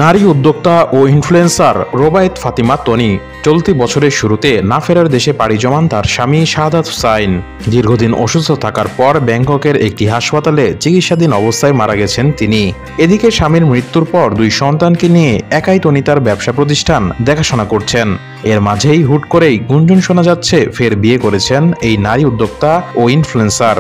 নারী উদ্যোক্তা ও ইনফ্লুয়েন্সার রোবায়েত ফাতিমা তনি চলতি বছরের শুরুতে না ফেরার দেশে পাড়ি জমান তার স্বামী শাহাদাত হুসাইন। দীর্ঘদিন অসুস্থ থাকার পর ব্যাংককের একটি হাসপাতালে চিকিৎসাধীন অবস্থায় মারা গেছেন তিনি। এদিকে স্বামীর মৃত্যুর পর 2 সন্তানকে নিয়ে একাই তনি তার ব্যবসা প্রতিষ্ঠান দেখাশোনা করছেন। এর মাঝেই হুট করেই গুঞ্জন শোনা যাচ্ছে ফের বিয়ে করেছেন এই নারী উদ্যোক্তা ও ইনফ্লুয়েন্সার।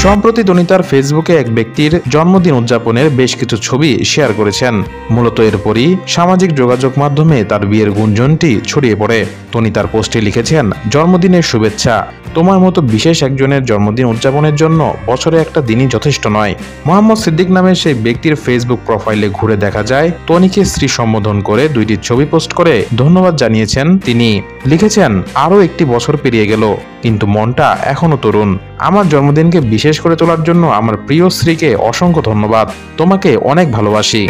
সম্প্রতি তনি তার ফেসবুকে এক ব্যক্তির জন্মদিন উদযাপনের বেশ কিছু ছবি শেয়ার করেছেন। মূলত এরপরই সামাজিক যোগাযোগ মাধ্যমে তার বিয়ের গুঞ্জনটি ছড়িয়ে পড়ে। তনি তার পোস্টে লিখেছেন, জন্মদিনের শুভেচ্ছা। তোমার মতো বিশেষ একজনের জন্মদিন উদযাপনের জন্য বছরে একটা দিনই যথেষ্ট নয়। মোহাম্মদ সিদ্দিক নামের সেই ব্যক্তির ফেসবুক প্রোফাইলে ঘুরে দেখা যায় তনিকে স্ত্রী সম্বোধন করে 2টি ছবি পোস্ট করে ধন্যবাদ জানিয়েছেন তিনি। লিখেছেন, আরও একটি বছর পেরিয়ে গেল, কিন্তু মনটা এখনো তরুণ। আমার জন্মদিনকে বিশেষ করে তোলার জন্য আমার প্রিয় স্ত্রীকে অসংখ্য ধন্যবাদ। তোমাকে অনেক ভালোবাসি।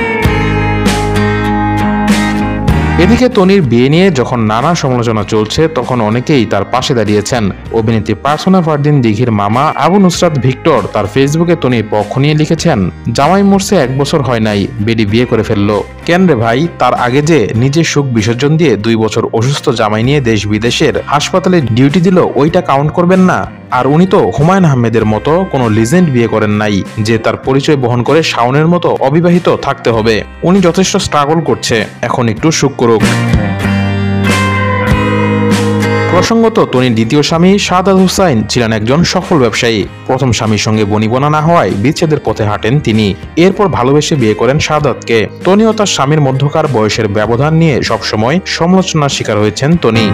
এদিকে তনির বিয়ে নিয়ে যখন নানা সমালোচনা চলছে, তখন অনেকেই তার পাশে দাঁড়িয়েছেন। অভিনেত্রী পারসোনা ফারদিন দিঘির মামা আবু নুসরাত ভিক্টর তার ফেসবুকে তনির পক্ষ নিয়ে লিখেছেন, জামাই মরছে 1 বছর হয় নাই, বেডি বিয়ে করে ফেললো। কেন রে ভাই, তার আগে যে নিজের সুখ বিসর্জন দিয়ে 2 বছর অসুস্থ জামাই নিয়ে দেশ বিদেশের হাসপাতালে ডিউটি দিল, ওইটা কাউন্ট করবেন না? আর উনি তো হুমায়ুন আহমেদের মতো কোনো লিজেন্ড বিয়ে করেন নাই যে তার পরিচয় বহন করে শাওনের মতো অবিবাহিত থাকতে হবে। উনি যথেষ্ট স্ট্রাগল করছে, এখন একটু সুখ করুক। প্রসঙ্গত, তনির দ্বিতীয় স্বামী শাহাদাত হুসাইন ছিলেন একজন সফল ব্যবসায়ী। প্রথম স্বামীর সঙ্গে বনিবনা না হওয়ায় বিচ্ছেদের পথে হাঁটেন তিনি। এরপর ভালোবেসে বিয়ে করেন শাহাদাতকে। তনি ও তার স্বামীর মধ্যকার বয়সের ব্যবধান নিয়ে সবসময় সমালোচনার শিকার হয়েছেন তনি।